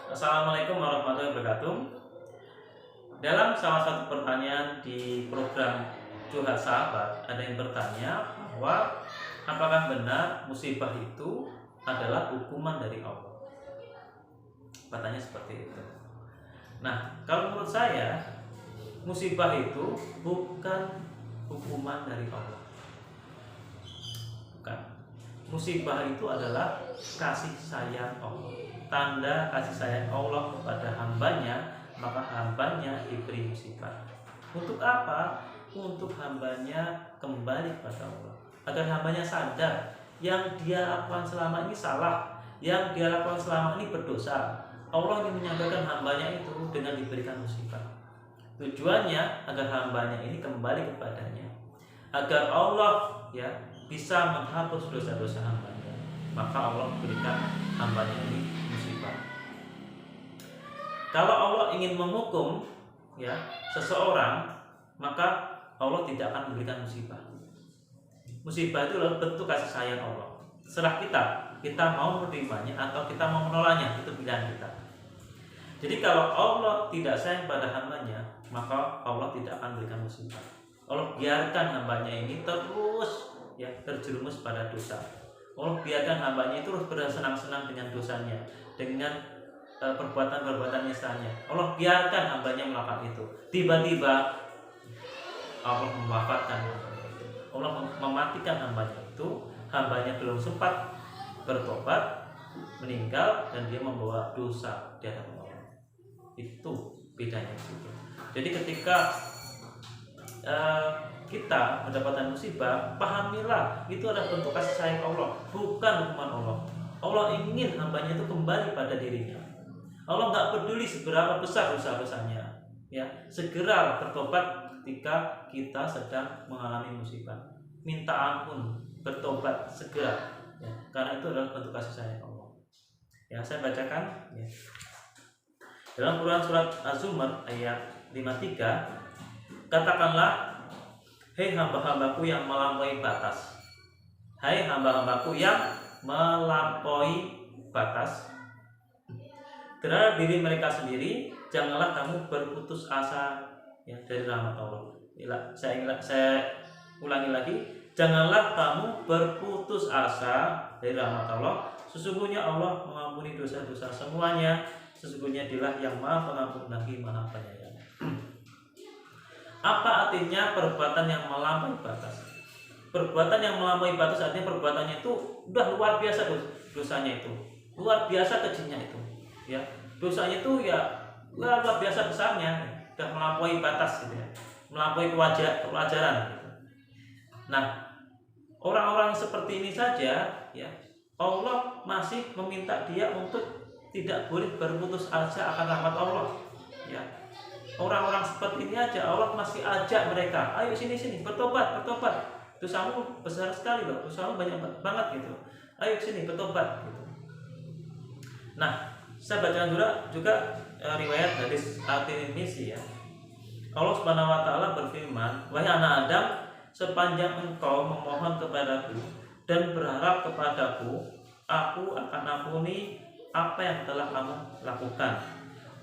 Assalamualaikum warahmatullahi wabarakatuh. Dalam salah satu pertanyaan di program Curhat Sahabat, ada yang bertanya bahwa apakah benar musibah itu adalah hukuman dari Allah? Katanya seperti itu. Nah, kalau menurut saya, musibah itu bukan hukuman dari Allah. Bukan. Musibah itu adalah kasih sayang Allah. Tanda kasih sayang Allah kepada hambanya, maka hambanya diberi musibah. Untuk apa? Untuk hambanya kembali kepada Allah, agar hambanya sadar yang dia lakukan selama ini salah, yang dia lakukan selama ini berdosa. Allah ingin menyadarkan hambanya itu dengan diberikan musibah. Tujuannya agar hambanya ini kembali kepadanya, agar Allah bisa menghapus dosa-dosa hambanya. Maka Allah berikan hambanya ini musibah. Kalau Allah ingin menghukum seseorang, maka Allah tidak akan memberikan musibah. Musibah itu adalah bentuk kasih sayang Allah. Serah kita mau menerimanya atau kita mau menolaknya, itu pilihan kita. Jadi kalau Allah tidak sayang pada hambanya, maka Allah tidak akan memberikan musibah. Allah biarkan hambanya ini terus terjerumus pada dosa. Allah biarkan hambanya itu terus bersenang-senang dengan dosanya, dengan perbuatan-perbuatan nisanya. Allah biarkan hambanya melakukan itu. Tiba-tiba Allah mewafatkan hambanya itu. Allah mematikan hambanya itu. Hambanya belum sempat bertobat, meninggal, dan dia membawa dosa di hadapan Allah. Itu bedanya gitu. Jadi ketika kita mendapatkan musibah, pahamilah itu adalah bentuk kasih sayang Allah, bukan hukuman Allah. Allah ingin hambanya itu kembali pada dirinya. Allah nggak peduli seberapa besar dosa-dosanya, segera bertobat ketika kita sedang mengalami musibah. Minta ampun, bertobat segera, karena itu adalah bentuk kasih sayang Allah. Saya bacakan dalam Quran surat Az-Zumar ayat 53, katakanlah, hei hamba-hambaku yang melampaui batas. Hai hamba-hambaku yang melampaui batas terhadap diri mereka sendiri, janganlah kamu berputus asa dari rahmat Allah. Saya ulangi lagi, janganlah kamu berputus asa dari rahmat Allah. Sesungguhnya Allah mengampuni dosa-dosa semuanya. Sesungguhnya Dialah yang Maha Pengampun lagi Maha Penyayang. Apa artinya perbuatan yang melampaui batas? Perbuatan yang melampaui batas artinya perbuatannya itu udah luar biasa dosanya itu, luar biasa kecilnya itu, dosanya itu luar biasa besarnya, udah melampaui batas gitu, melampaui kewajaran gitu. Nah, orang-orang seperti ini saja Allah masih meminta dia untuk tidak boleh berputus asa akan rahmat Allah. Orang-orang seperti ini aja Allah masih ajak mereka, ayo sini bertobat, dosamu besar sekali loh, dosamu banyak banget gitu, ayo sini bertobat gitu. Nah, saya bacakan juga riwayat hadis At-Tirmidzi Allah Subhanahu wa taala berfirman, wahai anak Adam, sepanjang engkau memohon kepadaku dan berharap kepadaku, aku akan ampuni apa yang telah kamu lakukan.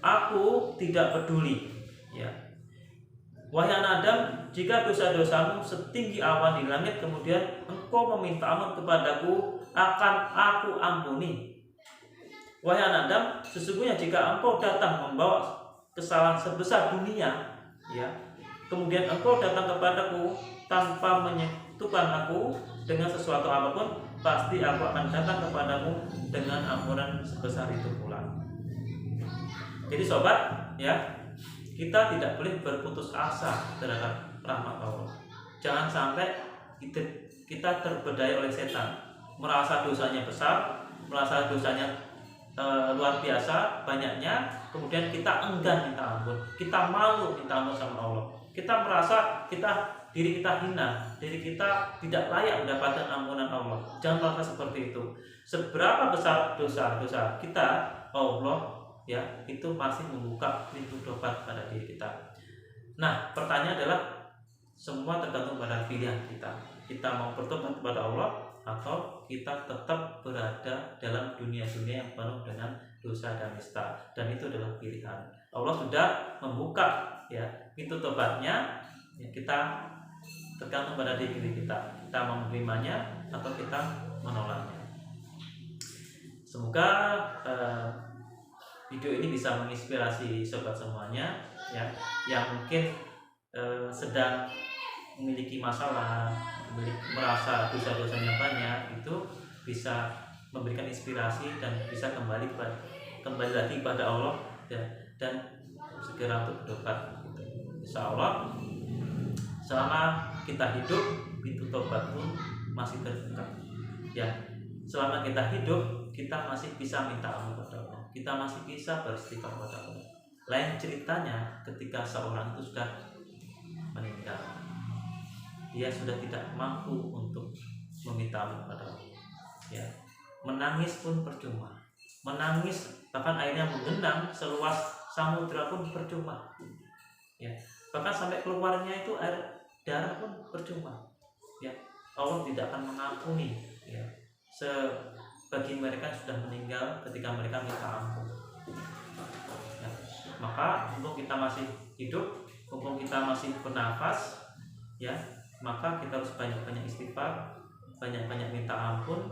Aku tidak peduli. Wahai anak Adam, jika dosa-dosamu setinggi awan di langit, kemudian engkau meminta ampun kepadaku, akan aku ampuni. Wahai anak Adam, sesungguhnya jika engkau datang membawa kesalahan sebesar dunia, kemudian engkau datang kepadaku tanpa menyekutukan aku dengan sesuatu apapun, pasti aku akan datang kepadamu dengan ampunan sebesar itu pula. Jadi sobat, kita tidak boleh berputus asa terhadap rahmat Allah. Jangan sampai kita terbedaya oleh setan, merasa dosanya besar, merasa dosanya luar biasa banyaknya, kemudian kita enggan minta ampun, kita malu minta ampun sama Allah, kita merasa diri kita hina, diri kita tidak layak mendapatkan ampunan Allah. Jangan merasa seperti itu. Seberapa besar dosa-dosa kita, Allah itu masih membuka pintu tobat pada diri kita. Nah, pertanyaan adalah semua tergantung pada pilihan kita. Kita mau bertobat kepada Allah atau kita tetap berada dalam dunia-dunia yang penuh dengan dosa dan nista, dan itu adalah pilihan. Allah sudah membuka ya pintu tobatnya, ya, kita tergantung pada diri kita mau menerimanya atau kita menolaknya. Semoga video ini bisa menginspirasi sobat semuanya ya, yang mungkin sedang memiliki masalah, merasa dosa-dosanya banyak, itu bisa memberikan inspirasi dan bisa kembali lagi kepada Allah dan segera untuk bertobat. Insya Allah selama kita hidup pintu tobat pun masih terbuka ya. Selama kita hidup kita masih bisa minta ampun kepada Allah, kita masih bisa beristighfar kepada Allah. Lain ceritanya ketika seorang itu sudah meninggal, dia sudah tidak mampu untuk meminta ampun kepada Allah ya. Menangis pun percuma, menangis bahkan airnya menggenang seluas samudra pun percuma ya, bahkan sampai keluarnya itu air darah pun percuma ya. Allah tidak akan mengampuni ya bagi mereka yang sudah meninggal ketika mereka minta ampun ya. Maka mumpung kita masih hidup, mumpung kita masih bernafas ya, maka kita harus banyak-banyak istighfar, banyak-banyak minta ampun.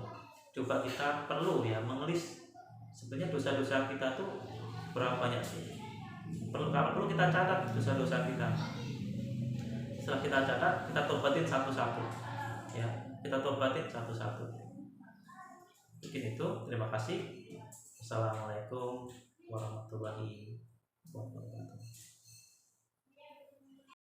Coba kita perlu ya mengelis sebenarnya dosa-dosa kita tuh berapa banyak sih. Kalau perlu kita catat dosa-dosa kita. Setelah kita catat, kita tobatin satu-satu ya, kita tobatin satu-satu. Mungkin itu, terima kasih. Assalamualaikum warahmatullahi wabarakatuh.